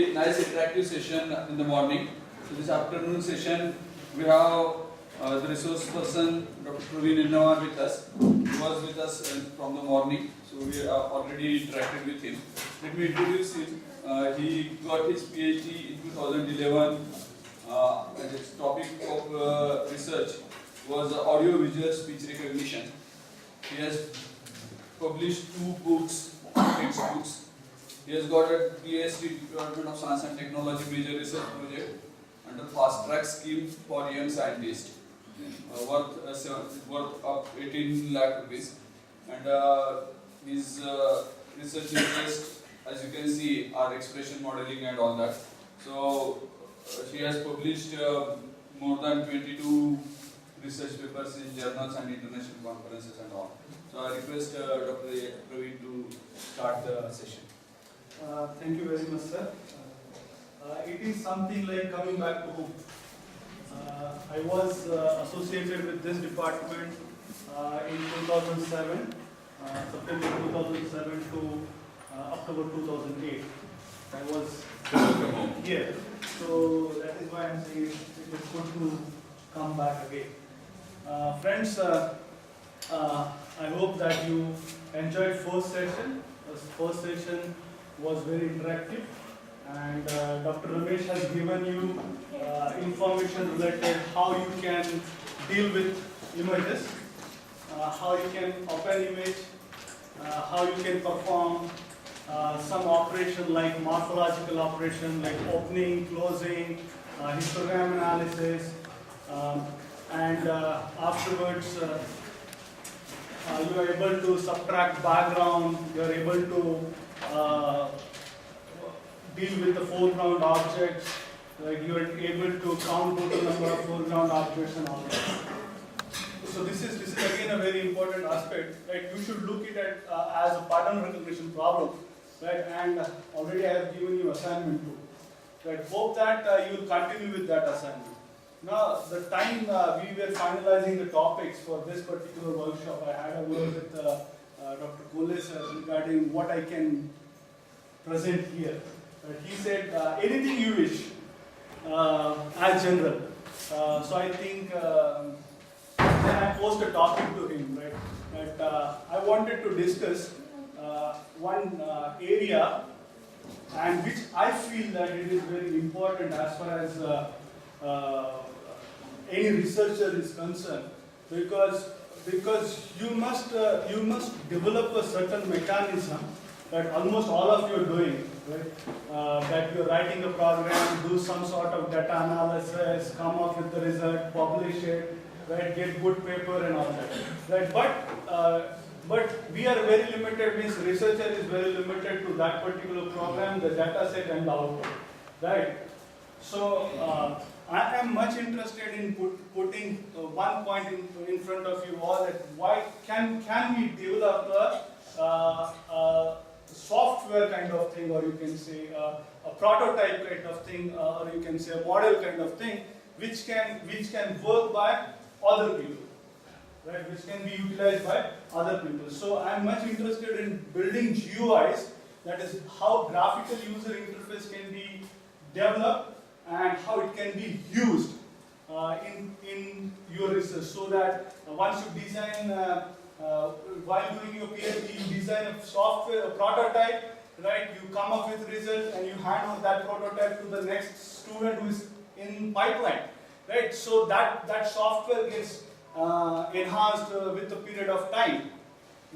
very nice interactive session in the morning. So this afternoon session we have the resource person Dr. Praveen Innavar with us. He was with us from the morning, so we have already interacted with him. Let me introduce him. He got his PhD in 2011. And his topic of research was audio-visual speech recognition. He has published 2 books, textbooks. He has got a PhD, Department of Science and Technology major research project under fast track scheme for young scientists, worth of 18 lakh rupees. And his research interests, as you can see, are expression modeling and all that. So she has published more than 22 research papers in journals and international conferences and all. So I request Dr. Praveen to start the session. Thank you very much, sir. It is something like coming back to home. I was associated with this department in 2007, September 2007 to October 2008. I was here. So that is why I am saying it is good to come back again. Friends, I hope that you enjoyed first session. The first session was very interactive, and Dr. Ramesh has given you information related how you can deal with images, how you can open image, how you can perform some operation like morphological operation like opening, closing, histogram analysis, and afterwards you are able to subtract background, you are able to deal with the foreground objects, like you are able to count total number of foreground objects and all that. So this is again a very important aspect, right? You should look at it as a pattern recognition problem, right? And already I have given you assignment too, right? Hope that you will continue with that assignment. Now, the time we were finalizing the topics for this particular workshop, I had a word with Dr. Kole sir regarding what I can present here. He said, anything you wish, as general. So I think then I posed a topic to him, right? That I wanted to discuss one area, and which I feel that it is very important as far as any researcher is concerned, because you must develop a certain mechanism that almost all of you are doing, right? That you are writing a program, do some sort of data analysis, come up with the result, publish it, right? Get good paper and all that, right? But we are very limited. Means researcher is very limited to that particular program, the data set and the output, right? So I am much interested in putting one point in front of you all, that why can we develop a software kind of thing, or you can say a prototype kind of thing, or you can say a model kind of thing, which can work by other people, right? Which can be utilized by other people. So I am much interested in building GUIs, that is how graphical user interface can be developed and how it can be used in your research, so that once you design, while doing your PhD, you design a software, a prototype, right? You come up with result and you hand over that prototype to the next student who is in pipeline, right? So that software gets enhanced with the period of time,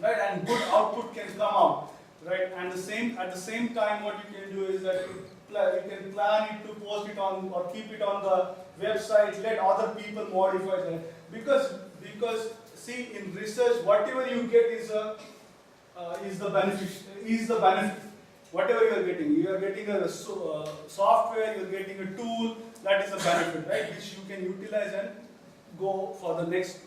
right? And good output can come out, right? And at the same time, what you can do is that you can plan it to post it on or keep it on the website, let other people modify that. Because see, in research, whatever you get is the benefit. Whatever you are getting a software, you are getting a tool, that is a benefit, right? Which you can utilize and go for the next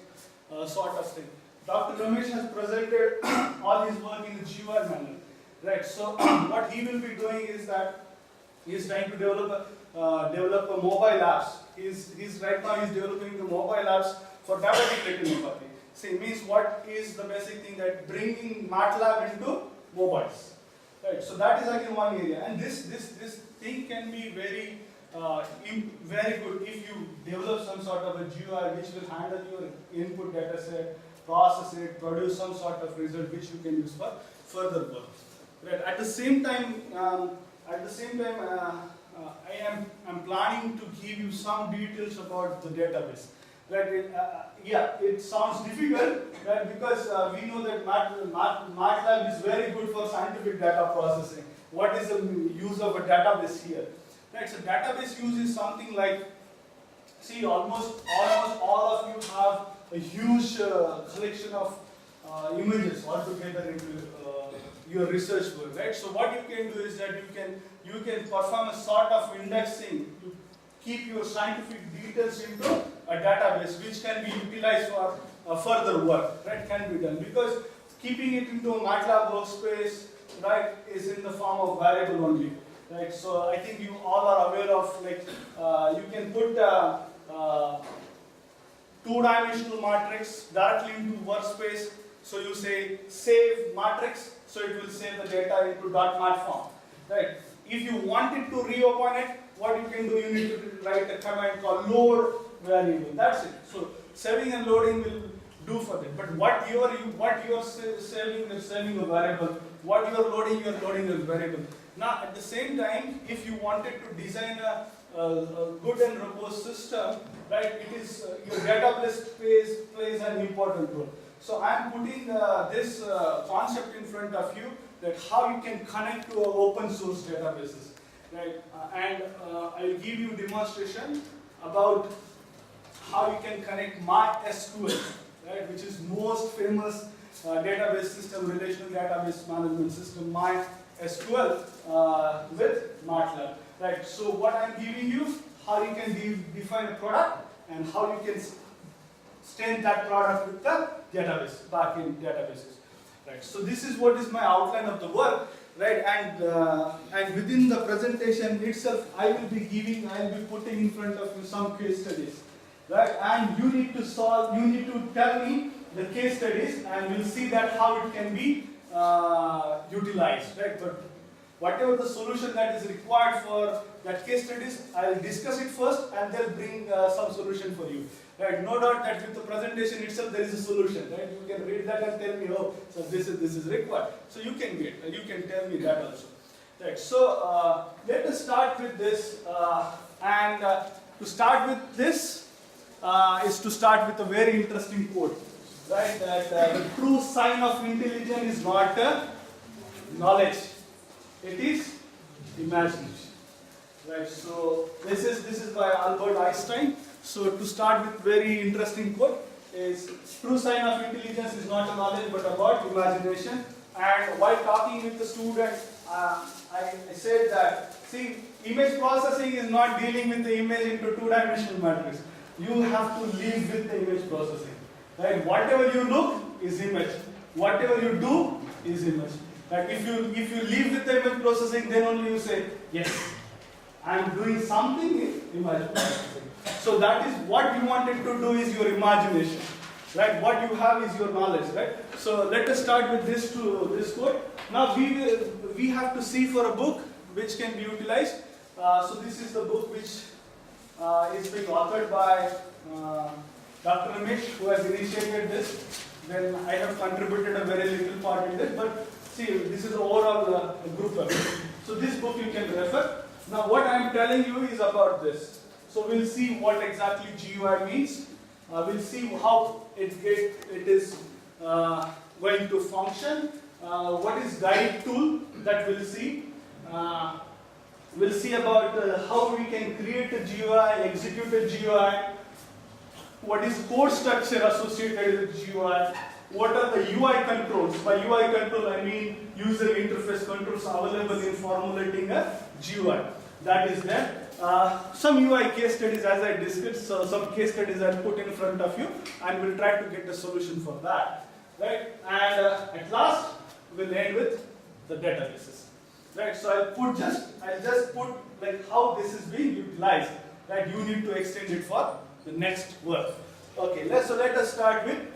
sort of thing. Dr. Ramesh has presented all his work in the GUI manner, right? So what he will be doing is that he is trying to develop a mobile apps. Right now he's developing the mobile apps for diabetic retinopathy. See, means what is the basic thing, that bringing MATLAB into mobiles, right? So that is again one area, and this thing can be very good if you develop some sort of a GUI which will handle your input data set, process it, produce some sort of result which you can use for further work. Right. At the same time, I'm planning to give you some details about the database. Right. It sounds difficult, right? Because we know that MATLAB is very good for scientific data processing. What is the use of a database here? Right. So database use is something like, see, almost all of you have a huge collection of images altogether into your research work, right? So what you can do is that you can perform a sort of indexing to keep your scientific details into a database, which can be utilized for further work, right? Can be done because keeping it into a MATLAB workspace, right, is in the form of variable only, right? So I think you all are aware of, like, you can put two-dimensional matrix directly into workspace. So you say save matrix, so it will save the data into .mat form, right? If you wanted to reopen it, what you can do, you need to write a command called load variable. That's it. So saving and loading will do for that. But what you are saving, you're saving a variable. What you are loading a variable. Now at the same time, if you wanted to design a good and robust system, right, it is your database plays an important role. So I am putting this concept in front of you, that how you can connect to open source databases, right? And I will give you demonstration about how you can connect MySQL, right, which is most famous database system, relational database management system, MySQL, with MATLAB, right? So what I am giving you, how you can define a product and how you can stain that product with the database, backend databases, right? So this is what is my outline of the work, right? And within the presentation itself, I will be putting in front of you some case studies, right? And you need to tell me the case studies, and we'll see that how it can be utilized, right? But whatever the solution that is required for that case studies, I'll discuss it first and then bring some solution for you. Right? No doubt that with the presentation itself there is a solution. Right? You can read that and tell me, oh, so this is required. So you can tell me that also. Right? So let us start with this. To start with this is to start with a very interesting quote. Right? That the true sign of intelligence is not knowledge. It is imagination. Right, so this is by Albert Einstein. So to start with very interesting quote is, true sign of intelligence is not a knowledge but about imagination. And while talking with the student, I said that, see, image processing is not dealing with the image into two-dimensional matrix. You have to live with the image processing. Right? Whatever you look is image. Whatever you do is image. Like if you live with the image processing, then only you say, yes, I am doing something in image processing. So that is what you wanted to do is your imagination. Right? What you have is your knowledge. Right? So let us start with this quote. Now we have to see for a book which can be utilized. So this is the book which is being authored by Dr. Ramesh, who has initiated this. Then I have contributed a very little part in this, but see, this is overall group effort. So this book you can refer. Now what I am telling you is about this. So we'll see what exactly GUI means. We'll see how it is going to function. What is guide tool that we'll see. We'll see about how we can create a GUI, execute a GUI. What is code structure associated with GUI? What are the UI controls? By UI control, I mean user interface controls available in formulating a GUI. That is there. Some UI case studies, as I discussed, so some case studies I put in front of you, and we'll try to get a solution for that. Right? And at last, we'll end with the databases. Right? So I'll just put like how this is being utilized. Right? You need to extend it for the next work. Okay. So let us start with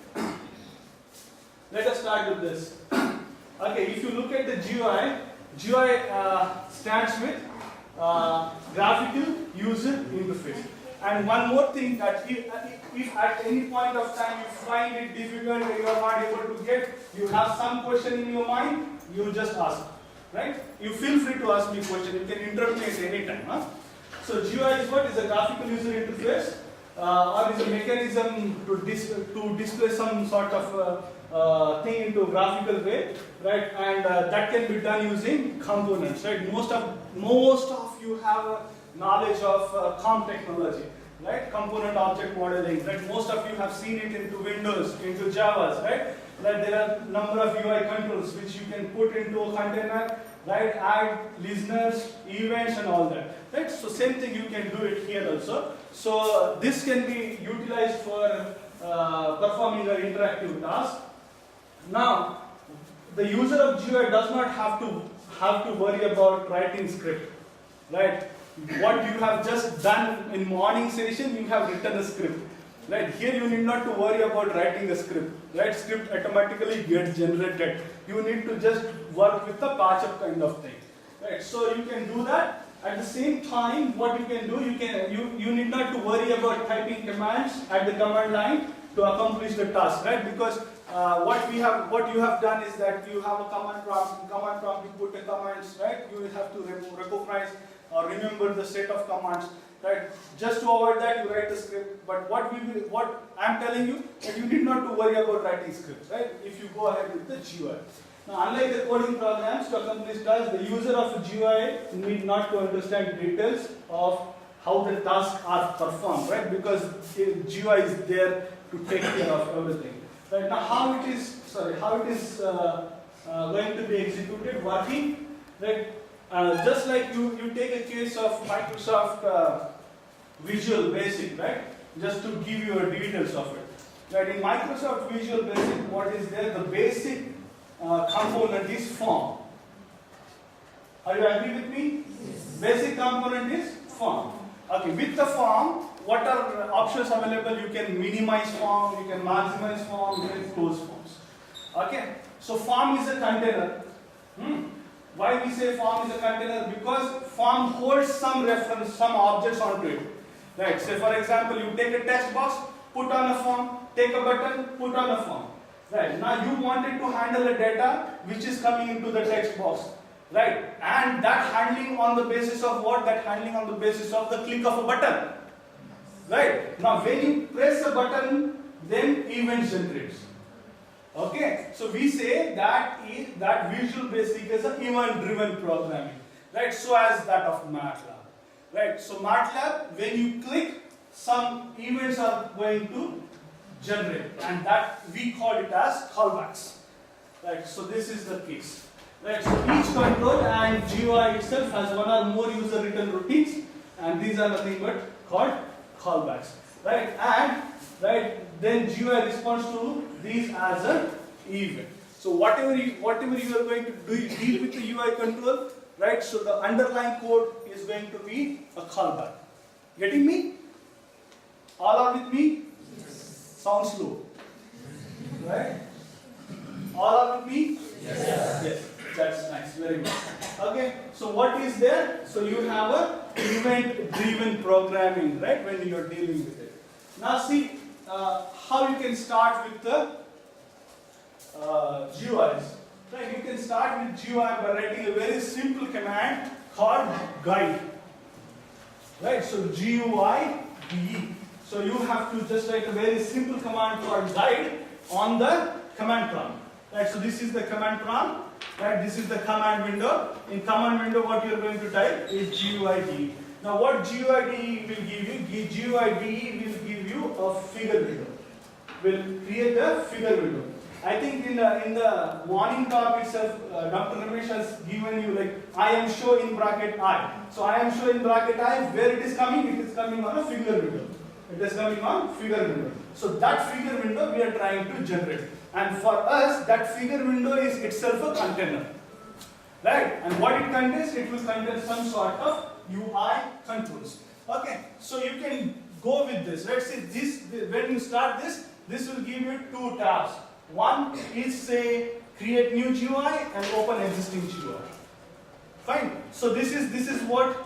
this. Okay. If you look at the GUI stands with graphical user interface. And one more thing, that if at any point of time you find it difficult and you are not able to get, you have some question in your mind, you just ask, right? You feel free to ask me question. You can interrupt me at any time. Huh? So GUI is what? Is a graphical user interface, or is a mechanism to display some sort of thing into a graphical way, right? And that can be done using components, right? Most of you have a knowledge of COM technology, right? Component object modeling, right? Most of you have seen it into Windows, into Javas, right? That there are number of UI controls which you can put into a container, right? Add listeners, events, and all that, right? So same thing you can do it here also. So this can be utilized for performing an interactive task. Now, the user of GUI does not have to worry about writing script, right? What you have just done in morning session, you have written a script, right? Here you need not to worry about writing a script, right? Script automatically gets generated. You need to just work with a patch-up kind of thing, right? So you can do that. At the same time, what you can do, you need not to worry about typing commands at the command line to accomplish the task, right? Because what you have done is that you have a command prompt. In command prompt, you put the commands, right? You will have to recognize or remember the set of commands, right? Just to avoid that, you write the script. But what I'm telling you, that you need not to worry about writing scripts, right? If you go ahead with the GUI. Now, unlike the coding programs, to accomplish tasks, the user of a GUI need not to understand details of how the tasks are performed, right? Because GUI is there to take care of everything. Right now, how it is going to be executed, working, right? Just like you take a case of Microsoft Visual Basic, right? Just to give you details of it. Right, in Microsoft Visual Basic, what is there? The basic component is form. Are you agree with me? Yes. Basic component is form. Okay, with the form, what are options available? You can minimize form, you can maximize form, you can close forms. Okay, so form is a container. Why we say form is a container? Because form holds some reference, some objects onto it. Right, say for example, you take a text box, put on a form, take a button, put on a form. Right, now you wanted to handle the data which is coming into the text box. Right, and that handling on the basis of what? That handling on the basis of the click of a button. Right, now when you press a button, then event generates. Okay, so we say that Visual Basic is an event-driven programming, right? So as that of MATLAB, right? So MATLAB, when you click, some events are going to generate, and that we call it as callbacks, right? So this is the case, right? So each control and GUI itself has one or more user-written routines, and these are nothing but called callbacks, right? And then GUI responds to these as an event. So whatever you are going to deal with the UI control, right? So the underlying code is going to be a callback. Getting me? All are with me? Yes. Sounds low, right? All are with me? Yes. Yes. That's nice. Very good. Okay. So what is there? So you have a event-driven programming, right? When you are dealing with it. Now see. How you can start with the GUIs. Right, you can start with GUI by writing a very simple command called guide. Right, so GUIDE. So you have to just write a very simple command called guide on the command prompt. Right, so this is the command prompt. Right, this is the command window. In command window, what you are going to type is GUIDE. Now, what GUIDE will give you? GUIDE will give you a figure window. Will create a figure window. I think in the morning talk itself, Dr. Ramesh has given you like I am show in bracket I. So I am show in bracket I. Where it is coming? It is coming on a figure window. It is coming on figure window. So that figure window we are trying to generate. And for us, that figure window is itself a container. Right? And what it contains? It will contain some sort of UI controls. Okay, so you can go with this. Let's see this. When you start this, this will give you two tabs. One is say create new GUI and open existing GUI. Fine. So this is what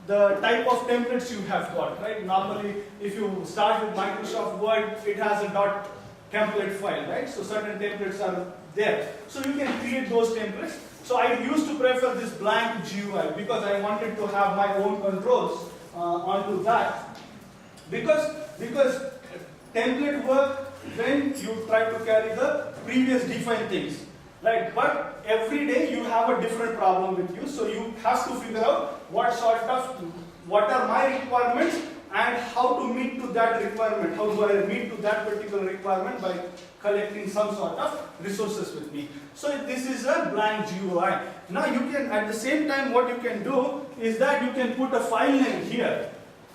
the type of templates you have got, right? Normally, if you start with Microsoft Word, it has a dot template file, right? So certain templates are there. So you can create those templates. So I used to prefer this blank GUI because I wanted to have my own controls onto that. Because template work when you try to carry the previous defined things, right? But every day you have a different problem with you, so you have to figure out what are my requirements and how to meet to that requirement. How do I meet to that particular requirement by collecting some sort of resources with me. So this is a blank GUI. Now you can, at the same time, what you can do is that you can put a file name here,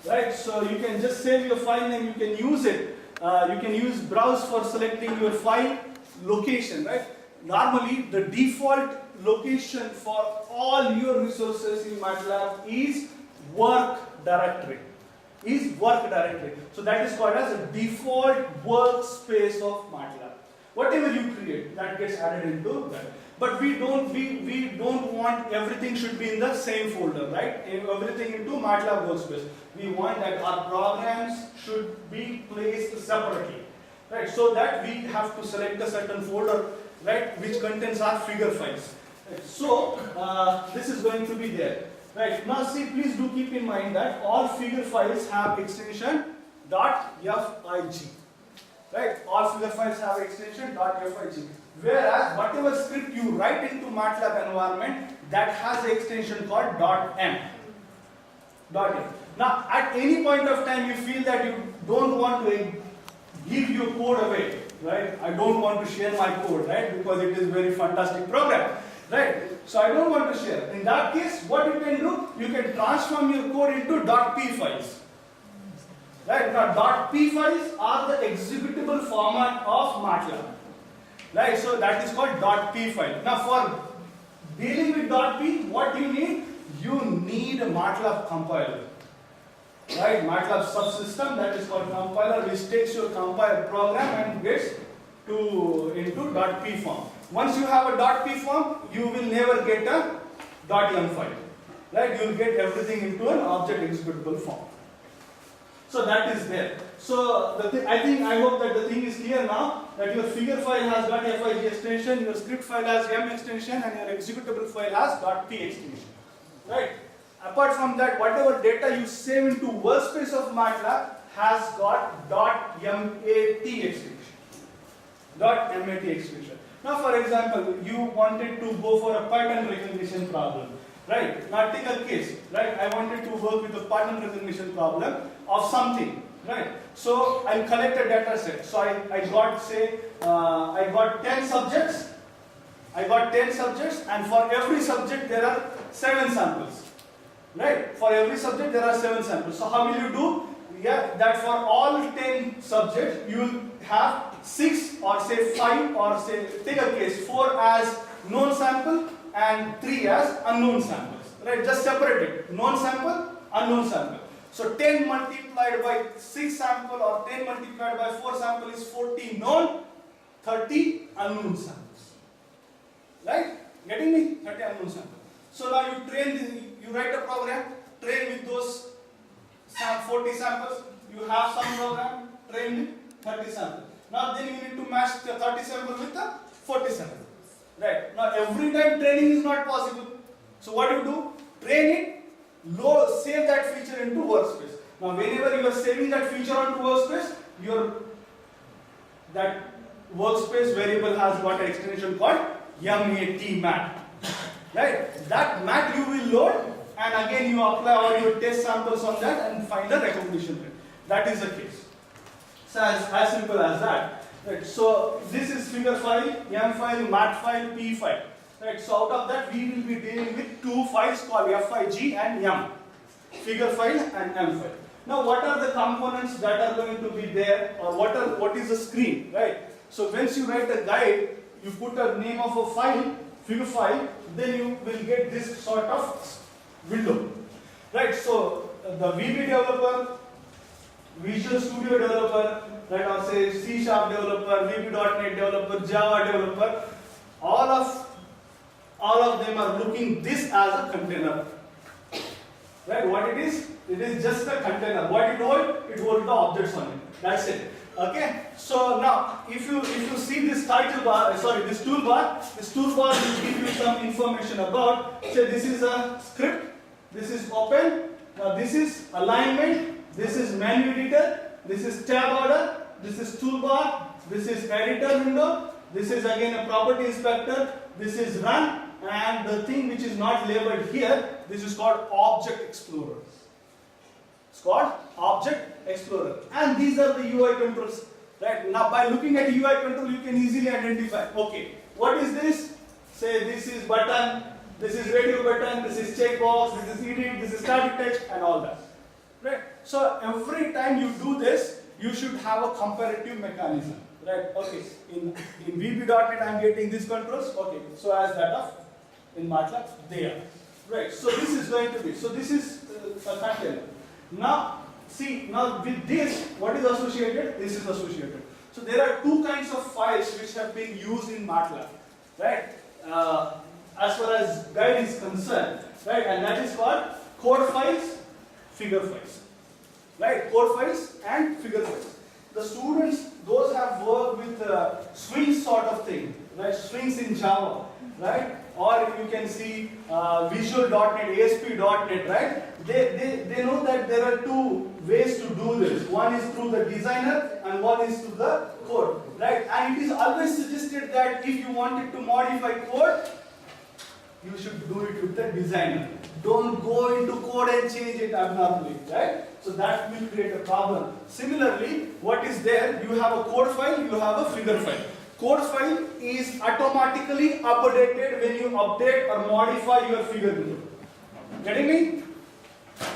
right? So you can just save your file name, you can use it. You can use browse for selecting your file location, right? Normally the default location for all your resources in MATLAB is work directory. So that is called as a default workspace of MATLAB. Whatever you create, that gets added into that. But we don't want everything should be in the same folder, right? Everything into MATLAB workspace. We want that our programs should be placed separately, right? So that we have to select a certain folder, right, which contains our figure files. Right? So this is going to be there. Right, now see, please do keep in mind that all figure files have extension .fig. Right, all figure files have extension .fig. Whereas whatever script you write into MATLAB environment, that has an extension called .m. Now at any point of time you feel that you don't want to give your code away, right? I don't want to share my code, right? Because it is very fantastic program. Right, so I don't want to share. In that case, what you can do, you can transform your code into .p files. Right, now .p files are the executable format of MATLAB. Right, so that is called .p file. Now for dealing with .p, what you need? You need a MATLAB compiler. Right, MATLAB subsystem, that is called compiler, which takes your compiled program and gets into .p form. Once you have a .p form, you will never get a .m file. Right? You will get everything into an object executable form. So that is there. So I hope that the thing is clear now, that your figure file has .fig extension, your script file has m extension, and your executable file has .p extension. Right? Apart from that, whatever data you save into workspace of MATLAB has got .mat extension. .mat extension. Now for example, you wanted to go for a pattern recognition problem, right? Now take a case, right? I wanted to work with a pattern recognition problem of something, right? So I'll collect a data set. So I got, say, I got 10 subjects. And for every subject there are 7 samples, right? For every subject there are 7 samples. So how will you do? Yeah, that for all 10 subjects you will have 6 or say 5 or say, take a case, 4 as known sample and 3 as unknown samples. Right, just separate it. Known sample, unknown sample. So 10 multiplied by 6 sample or 10 multiplied by 4 sample is 40 known, 30 unknown samples. Right? Getting me? 30 unknown samples. So now you write a program, train with those 40 samples, you have some program, train with 30 samples. Now then you need to match the 30 sample with the 40 sample. Right. Now every time training is not possible. So what do? Train it, save that feature into workspace. Now whenever you are saving that feature onto workspace, that workspace variable has got an extension called mat. Right? That mat you will load, and again you apply all your test samples on that and find a recognition rate. That is the case. So as simple as that. Right. So this is figure file, m file, mat file, p file. Right. So out of that we will be dealing with 2 files called fig and m. Figure file and m file. Now what are the components that are going to be there, or what is the screen, right? So once you write a guide, you put a name of a file, figure file, then you will get this sort of window. Right. So the VB developer, Visual Studio developer, right, or say C# developer, VB.NET developer, Java developer, all of them are looking this as a container. Right? What it is? It is just a container. What it hold? It holds the objects on it. That's it. Okay. So now, if you see this title bar, this toolbar will give you some information about. Say this is a script. This is open. Now this is alignment. This is menu editor. This is tab order. This is toolbar. This is editor window. This is again a property inspector. This is run. And the thing which is not labeled here, this is called Object Explorer. It's called Object Explorer. And these are the UI controls. Right? Now by looking at UI control, you can easily identify. Okay, what is this? Say this is button, this is radio button, this is checkbox, this is edit, this is static text, and all that. Right? So every time you do this, you should have a comparative mechanism. Right? Okay. In VB.NET, I am getting these controls. Okay. So as that of in MATLAB, they are. Right. So this is going to be. So this is a container. Now, see, now with this, what is associated? This is associated. So there are two kinds of files which have been used in MATLAB, right? As far as guide is concerned, right? And that is called code files, figure files, right? Code files and figure files. The students, those have worked with swing sort of thing, right? Swings in Java, right? Or you can see Visual.NET, ASP.NET, right? They know that there are two ways to do this. One is through the designer and one is through the code, right? And it is always suggested that if you wanted to modify code, you should do it with the designer. Don't go into code and change it abnormally, right? So that will create a problem. Similarly, what is there? You have a code file, you have a figure file. Code file is automatically updated when you update or modify your figure window. Getting me?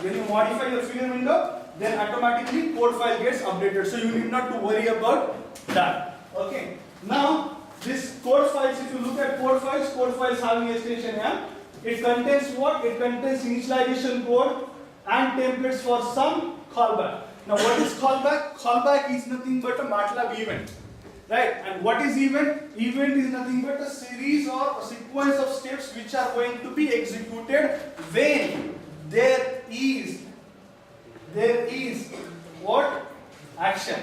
When you modify your figure window, then automatically code file gets updated. So you need not to worry about that. Okay. Now, this code files, if you look at code files having extension M, it contains what? It contains initialization code and templates for some callback. Now, what is callback? Callback is nothing but a MATLAB event. Right? And what is event? Event is nothing but a series or a sequence of steps which are going to be executed when there is what? Action.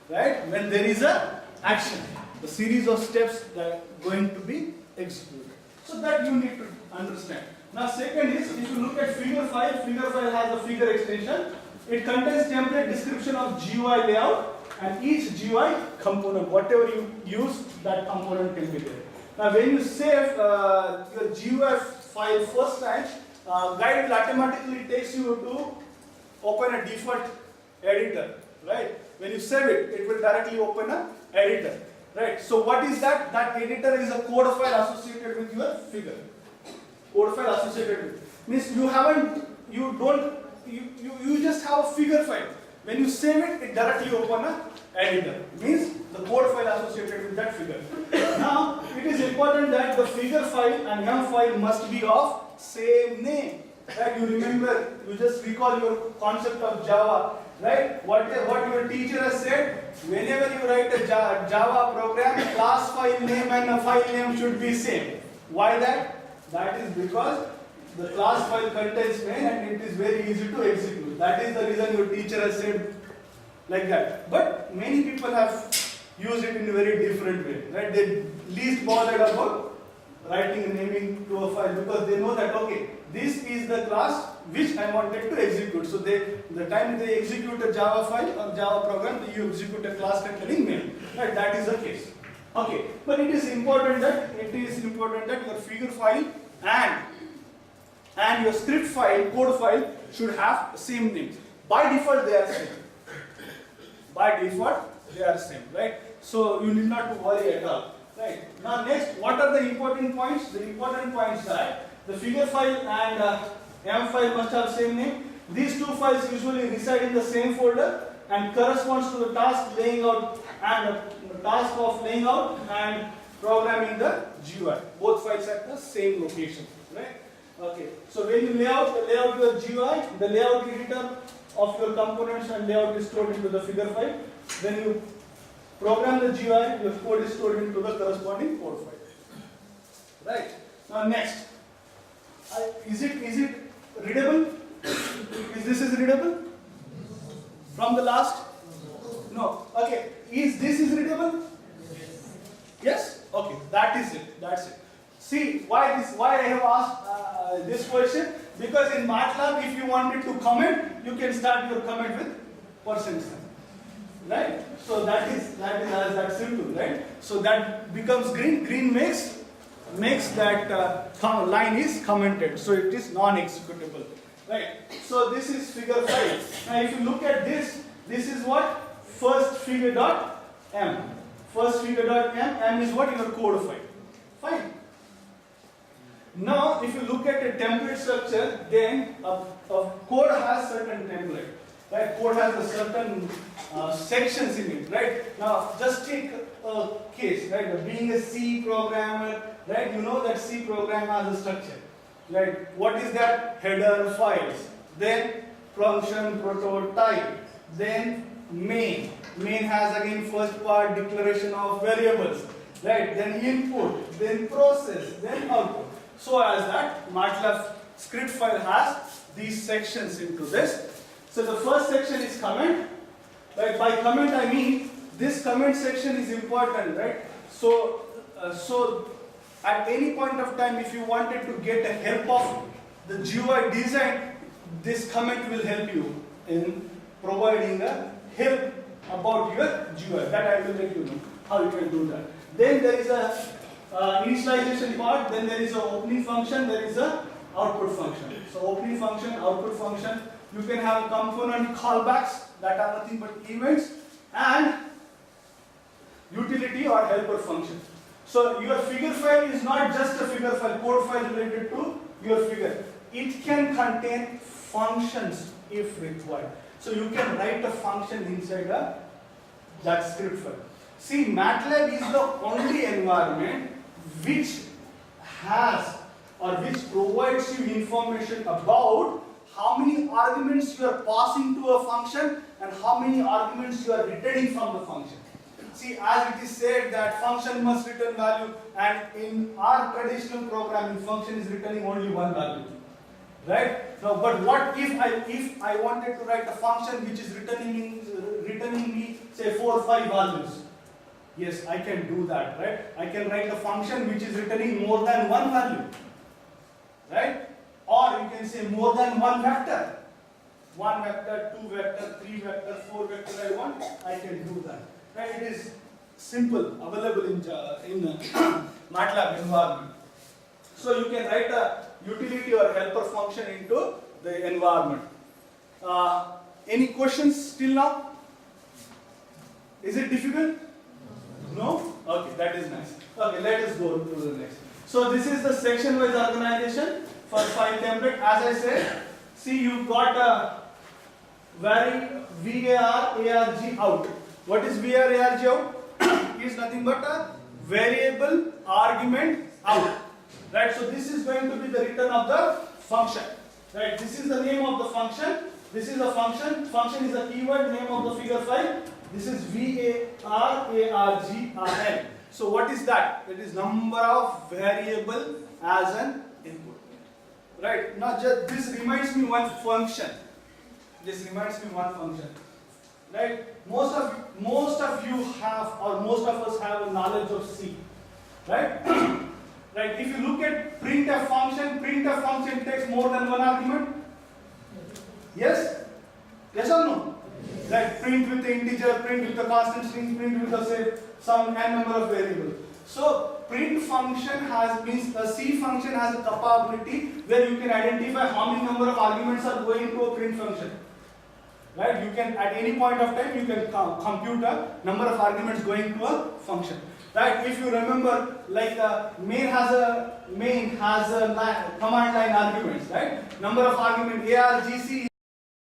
Right? When there is a action. The series of steps that are going to be executed. So that you need to understand. Now second is, if you look at figure file has a figure extension. It contains template description of GUI layout and each GUI component. Whatever you use, that component can be there. Now when you save your GUI file first time, guide will automatically takes you to open a default editor. Right? When you save it, it will directly open an editor. Right? So what is that? That editor is a code file associated with your figure. Code file associated with. Means you just have a figure file. When you save it, it directly open an editor. Means the code file associated with that figure. Now, it is important that the figure file and M file must be of same name. Right? You remember, you just recall your concept of Java. Right? What your teacher has said, whenever you write a Java program, class file name and a file name should be same. Why that? That is because the class file contains main and it is very easy to execute. That is the reason your teacher has said like that. But many people have used it in a very different way. Right? They least bothered about writing and naming to a file because they know that, okay, this is the class which I wanted to execute. So the time they execute a Java file or Java program, you execute a class containing main. Right? That is the case. Okay, but it is important that your figure file and your script file, code file should have the same name. By default, they are same. By default, they are same. Right? So you need not to worry at all. Right? Now next, what are the important points? The important points are the figure file and M file must have same name. These two files usually reside in the same folder and corresponds to the task laying out and the task of laying out and programming the GUI. Both files at the same location. Right? Okay. So when you lay out your GUI, the layout editor of your components and layout is stored into the figure file. When you program the GUI, your code is stored into the corresponding code file. Right? Now next, is it readable? Is this readable? From the last? No. Okay. Is this readable? Yes? Okay. That is it. That's it. See why I have asked this question, because in MATLAB if you wanted to comment, you can start your comment with percent sign. Right? So that is that simple, right? So that becomes green. Green makes that line is commented. So it is non-executable. Right? So this is figure 5. Now if you look at this is what? First figure dot M. First figure dot M. M is what? Your code file. Fine. Now if you look at a template structure, then a code has certain template. Right? Code has a certain sections in it. Right? Now just take a case. Right? Being a C programmer, right? You know that C program has a structure. Right? What is that? Header files. Then function prototype. Then main. Main has again first part declaration of variables. Right? Then input. Then process. Then output. So as that MATLAB script file has these sections into this. So the first section is comment. Right? By comment I mean this comment section is important, right? So at any point of time, if you wanted to get a help of the GUI design, this comment will help you in providing a help about your GUI. That I will let you know how you can do that. Then there is a initialization part, then there is an opening function, there is a output function. So opening function, output function, you can have component callbacks that are nothing but events, and utility or helper function. So your figure file is not just a figure file, code file related to your figure. It can contain functions if required. So you can write a function inside that script file. See, MATLAB is the only environment which has or which provides you information about how many arguments you are passing to a function and how many arguments you are returning from the function. See, as it is said that function must return value, and in our traditional programming, function is returning only one value. Right? Now, but what if I wanted to write a function which is returning me say 4 or 5 values? Yes, I can do that, right? I can write a function which is returning more than one value. Right? Or you can say more than one vector. 1 vector, 2 vector, 3 vector, 4 vector I want, I can do that. Right? It is simple, available in MATLAB environment. So you can write a utility or helper function into the environment. Any questions till now? Is it difficult? No? Okay, that is nice. Okay, let us go to the next. So this is the section-wise organization for file template. As I said, see, you got a var arg out. What is var arg out? It is nothing but a variable argument out. Right? So this is going to be the return of the function. Right? This is the name of the function. This is a function. Function is a keyword, name of the figure file. This is varargRn. So what is that? It is number of variable as an input. Right? Now just this reminds me one function. This reminds me one function. Right? Most of you have, or most of us have a knowledge of C. Right? Right? If you look at printf function takes more than one argument. Yes? Yes or no? Like print with the integer, print with the constant string, print with the say some n number of variables. So print function means the C function has a capability where you can identify how many number of arguments are going to a print function. Right? You can at any point of time you can compute a number of arguments going to a function. Right? If you remember, like main has a command line arguments. Right? Number of argument argc